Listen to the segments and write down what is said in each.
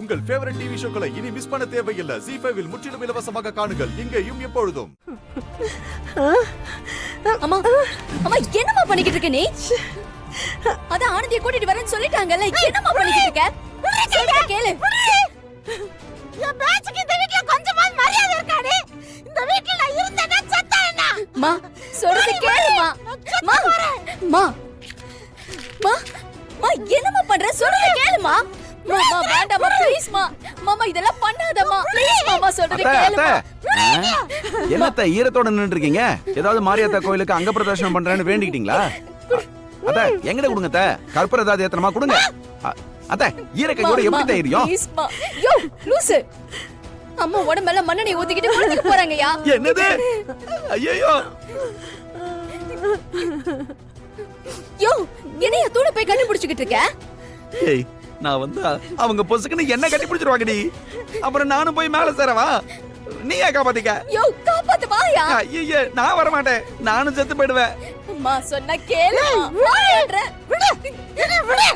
உங்கள் favourite TV ஷோக்களை இனி miss பண்ண தேவையில்லை. ZEE5 இல் முற்றிலும் இலவசமாக காணுங்கள். இங்கேயும் எப்பொழுதும். அம்மா அம்மா என்னம்மா பண்ணிக்கிட்டு இருக்க நீ? அத ஆனந்தியை கூட்டிட்டு வரேன்னு சொல்லிட்டாங்கல்ல, என்னம்மா பண்ணிக்கிட்டு இருக்க? கேளு. என் பேச்சுக்கு இந்த வீட்ல கொஞ்சமாவது மரியாதை இருக்காடி? இந்த வீட்ல நான் இருந்தேன்னா செத்தா என்ன? மா சொல்றது கேளுமா. மா மா மா மா என்னம்மா பண்ற? சொல்றது கேளுமா. மாமா வேண்டாம்மா ப்ளீஸ் மா. மாமா இதெல்லாம் பண்ணாதம்மா ப்ளீஸ் மாமா சொல்றது கேளுமா. என்னத்த ஈரத்தோட நின்னுட்டு இருக்கீங்க? ஏதாவது மாரியாத்தா கோயிலுக்கு அங்க பிரதர்ஷனம் பண்றேன்னு வேண்டிக்கிட்டீங்களா? அத்த எங்கட கொடுங்க அத்த. கற்பூர ஏதாவது ஏத்தனமா கொடுங்க. அத்த ஈரக்கையோட எப்படி தைரியம்? ப்ளீஸ் மா. யோ லூசு. அம்மா உடம்பெல்ல மண்ணெண்ணெய் ஊத்திக்கிட்டு குளிக்க போறாங்கயா. என்னது? ஐயோ யோ என்னைய தூள போய் கண்டுபிடிச்சிட்டு இருக்க? ஏய் நான் வந்தா அவங்க பொசுக்குன்னு என்ன கட்டி பிடிச்சிருவாங்கடி. அப்புறம் நானும் போய் மேல சேரவா? நீயே காப்பாத்திக்க. யோ காப்பாத்து வாயா. ஐயே நான் வர மாட்டேன். நானும் செத்து போயிடுவேன். அம்மா சொன்னா கேளு. வாயேன்ற. விடு. என்ன விடு?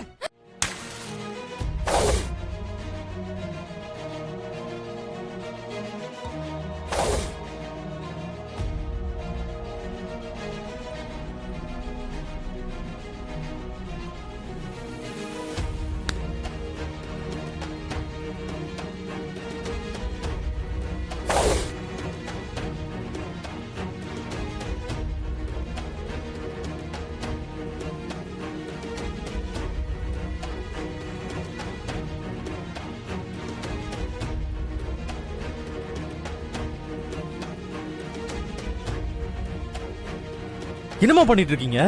என்னமா பண்ணிட்டு இருக்கீங்க?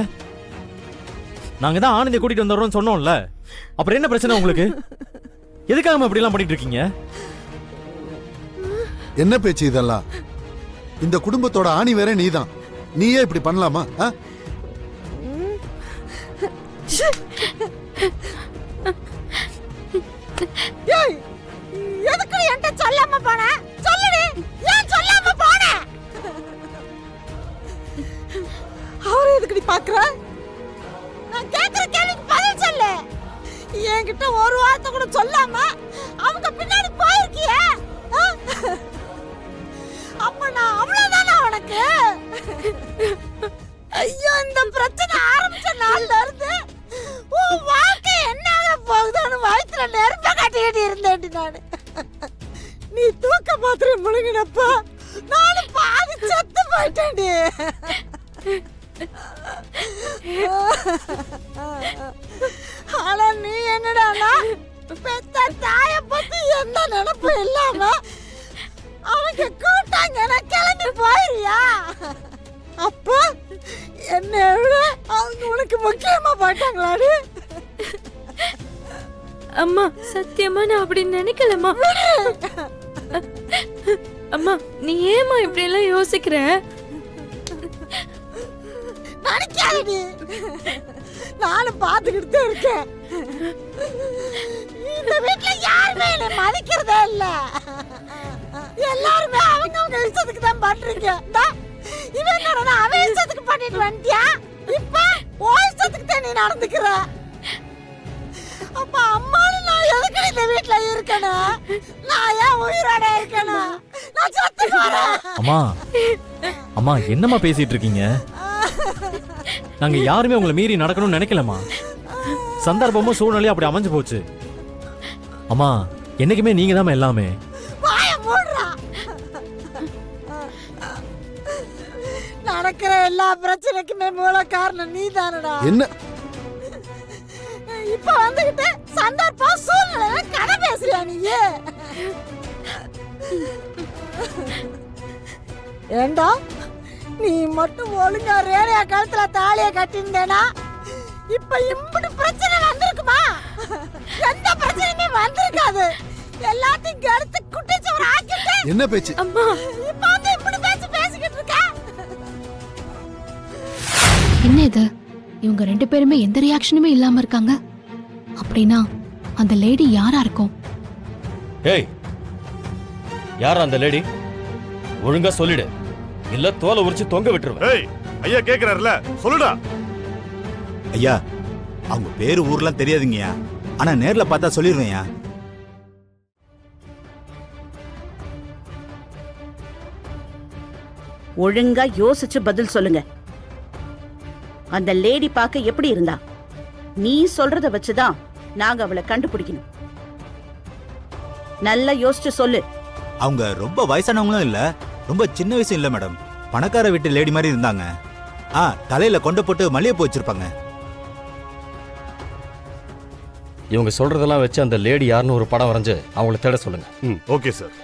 நாங்க தான் ஆனந்தியை கூட்டிட்டு வந்தோம்னு சொன்னோம்ல, அப்புறம் என்ன பிரச்சனை உங்களுக்கு? எதுக்காக இப்படி எல்லாம் பண்ணிட்டு இருக்கீங்க? என்ன பேச்சு இதெல்லாம்? இந்த குடும்பத்தோட ஆணி வேற நீதான். நீயே இப்படி பண்ணலாமா? ஏய் எதுக்கு என்கிட்ட சொல்லாம போன? சொல்லுடி. ஏன் சொல்லாம போன? அவரை எதுக்குடி பாக்குற? நான் கேக்குற கேள்விக்கு பதில் சொல்லு. என்கிட்ட ஒரு வார்த்தை கூட சொல்லாம அவங்க பின்னாடி போயிருக்கியே. அப்ப நான் அவ்வளவுதானா உனக்கு? ஐயோ இந்த பிரச்சனை ஆரம்பிச்ச நாள்ல இருந்து உன் வாழ்க்கை என்ன ஆக போகுதுன்னு வயிற்றுல நெருப்ப கட்டிக்கிட்டு இருந்தேன்டி நானு. நீ தூக்க மாத்திரை முழுங்கினப்ப நானும் பாதி செத்து போயிட்டேன்டி. ஆனா நீ என்னடானா பெத்த தாய பத்தி எந்த நினைப்பு இல்லாம அவங்க கூட்டாங்க நான் கிளம்பி போயிரியா? அப்ப என்ன விட அவங்க உனக்கு முக்கியமா போயிட்டாங்களாடி? அம்மா சத்தியமா நான் அப்படி நினைக்கலம்மா. அம்மா நீ ஏமா இப்படி எல்லாம் யோசிக்கிற? நினைக்காதடி. நானும் பாத்துக்கிட்டு இருக்கேன். இந்த வீட்டுல யாருமே என்னை மதிக்கிறதே இல்ல. எல்லாருமே அவங்க இஷ்டத்துக்கு தான் பண்றீங்க. இவன் என்னடா அவன் இஷ்டத்துக்கு பண்ணிட்டு வந்துட்டியா? இப்ப உன் இஷ்டத்துக்கு தான் நீ நடந்துக்கிற. அப்ப அம்மாவும் நான் எதுக்கு இந்த வீட்டுல இருக்கணும்? நான் ஏன் உயிரோட இருக்கணும்? நான் செத்து போறேன். அம்மா அம்மா என்னம்மா பேசிட்டு இருக்கீங்க? நாங்க யாருமே உங்களை மீறி நடக்கணும்னு நினைக்கலமா. சந்தர்ப்பமும் சூழ்நிலையும் அப்படி அமைஞ்சு போச்சு. அம்மா என்னைக்குமே நீங்க தான் எல்லாமே. நடக்கிற எல்லா பிரச்சனைக்குமே மூல காரணம் நீ தானடா. என்ன இப்ப வந்துகிட்டு சந்தர்ப்பம் சூழ்நிலை கதை பேசுறியா நீ? ஏண்டா நீ மட்டும் ஒழுங்கா ரேடியா கழுத்துல தாலிய கட்டியிருந்தேனா இப்ப இம்புட்டு பிரச்சனை வந்திருக்குமா? எந்த பிரச்சனையுமே வந்திருக்காது. எல்லாத்தையும் கெடுத்து குட்டிச்சவர ஆக்கிட்டு என்ன பேச்சு? அம்மா இப்ப வந்து இம்புட்டு பேச்சு பேசிக்கிட்டு இருக்க. என்ன இது? இவங்க ரெண்டு பேருமே எந்த ரியாக்ஷனுமே இல்லாம இருக்காங்க. அப்படின்னா அந்த லேடி யாரா இருக்கும்? ஏய் யாரா அந்த லேடி? ஒழுங்கா சொல்லிடு, இல்ல தோலை உரிச்சு தொங்க விட்டுருவேன். ஏய் ஐயா கேக்குறாருல, சொல்லுடா. ஐயா அவங்க பேரு ஊர்லாம் தெரியாதுங்கய்யா, ஆனா நேர்ல பார்த்தா சொல்லிடுவேன்யா. ஒழுங்கா யோசிச்சு பதில் சொல்லுங்க. அந்த லேடி பார்க்க எப்படி இருந்தா? நீ சொல்றத வச்சுதான் நாங்க அவளை கண்டுபிடிக்கணும். நல்லா யோசிச்சு சொல்லு. அவங்க ரொம்ப வயசானவங்களும் இல்ல, ரொம்ப சின்ன வயசு இல்ல மேடம். பணக்கார வீட்டு லேடி மாதிரி இருந்தாங்க. தலையில கொண்டை போட்டு மல்லிகைப்பூ வச்சிருப்பாங்க. இவங்க சொல்றதெல்லாம் வச்சு அந்த லேடி யாருன்னு ஒரு படம் வரைஞ்சு அவங்கள தேட சொல்லுங்க. Okay sir.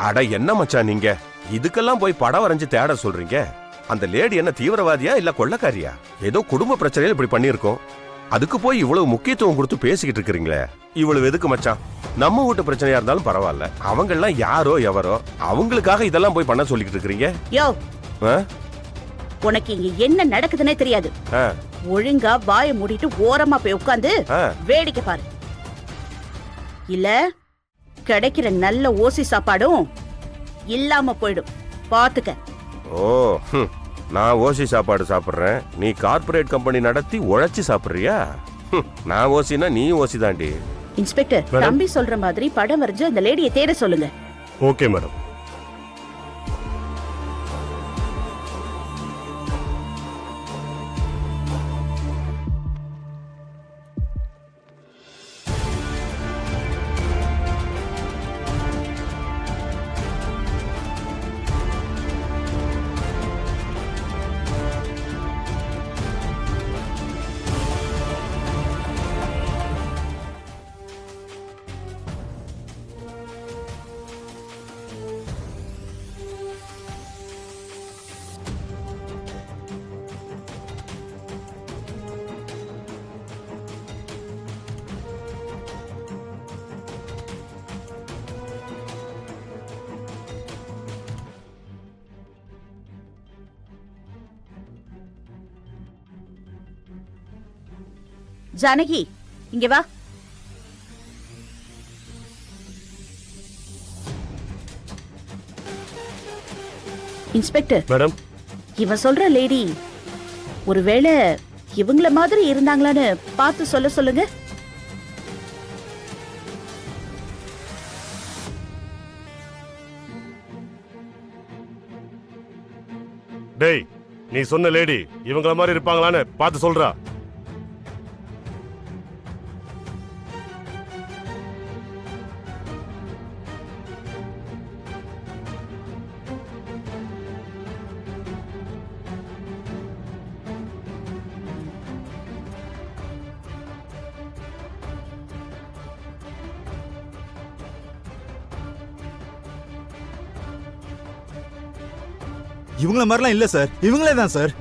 அட என்ன மச்சான் நீங்க இதுக்கெல்லாம் போய் படம் வரைஞ்சு தேட சொல்றீங்க? அந்த லேடி என்ன தீவிரவாதியா இல்ல கொள்ளக்காரியா? ஏதோ குடும்ப பிரச்சனையில இப்படி பண்ணிருக்கோம், அதுக்கு போய் இவ்வளவு முக்கியத்துவம் கொடுத்து பேசிக்கிட்டு இருக்கிறீங்களே, இவ்வளவு எதுக்கு மச்சான்? நம்ம வீட்டு பிரச்சனையா இருந்தாலும் பரவாயில்ல, அவங்க எல்லாம் யாரோ எவரோ, அவங்களுக்காக இதெல்லாம் போய் பண்ண சொல்லிக்கிட்டு இருக்கிறீங்க. யோ, உனக்கு இங்க என்ன நடக்குதுன்னே தெரியாது. ஒழுங்கா வாயை மூடிட்டு ஓரமா போய் உட்கார்ந்து வேடிக்கை பாரு. இல்ல கிடைக்கிற நல்ல ஓசி சாப்பாடும் இல்லாம போயிடும், பாத்துக்க. ஓ, நான் ஓசி சாப்பாடு சாப்பிடுறேன், நீ கார்ப்பரேட் கம்பெனி நடத்தி உழைச்சி சாப்பிடுறியா? நான் ஓசினா நீ ஓசி தாண்டி. இன்ஸ்பெக்டர், தம்பி சொல்ற மாதிரி படம் வரைஞ்சு அந்த லேடியை தேட சொல்லுங்க. Okay madam. ஜானகி, இங்க வா. இன்ஸ்பெக்டர் மேடம், இவன் சொல்ற லேடி ஒருவேளை இவங்கள மாதிரி இருந்தாங்களான்னு பார்த்து சொல்ல சொல்லுங்க. டேய், நீ சொன்ன லேடி இவங்கள மாதிரி இருப்பாங்களான்னு பார்த்து சொல்றா. இவங்கள மாதிரிலாம் இல்ல சார், இவங்களே தான் சார்.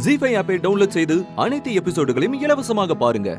ஜீ5 ஆப்பை டவுன்லோட் செய்து அனைத்து எபிசோடுகளையும் இலவசமாக பாருங்க.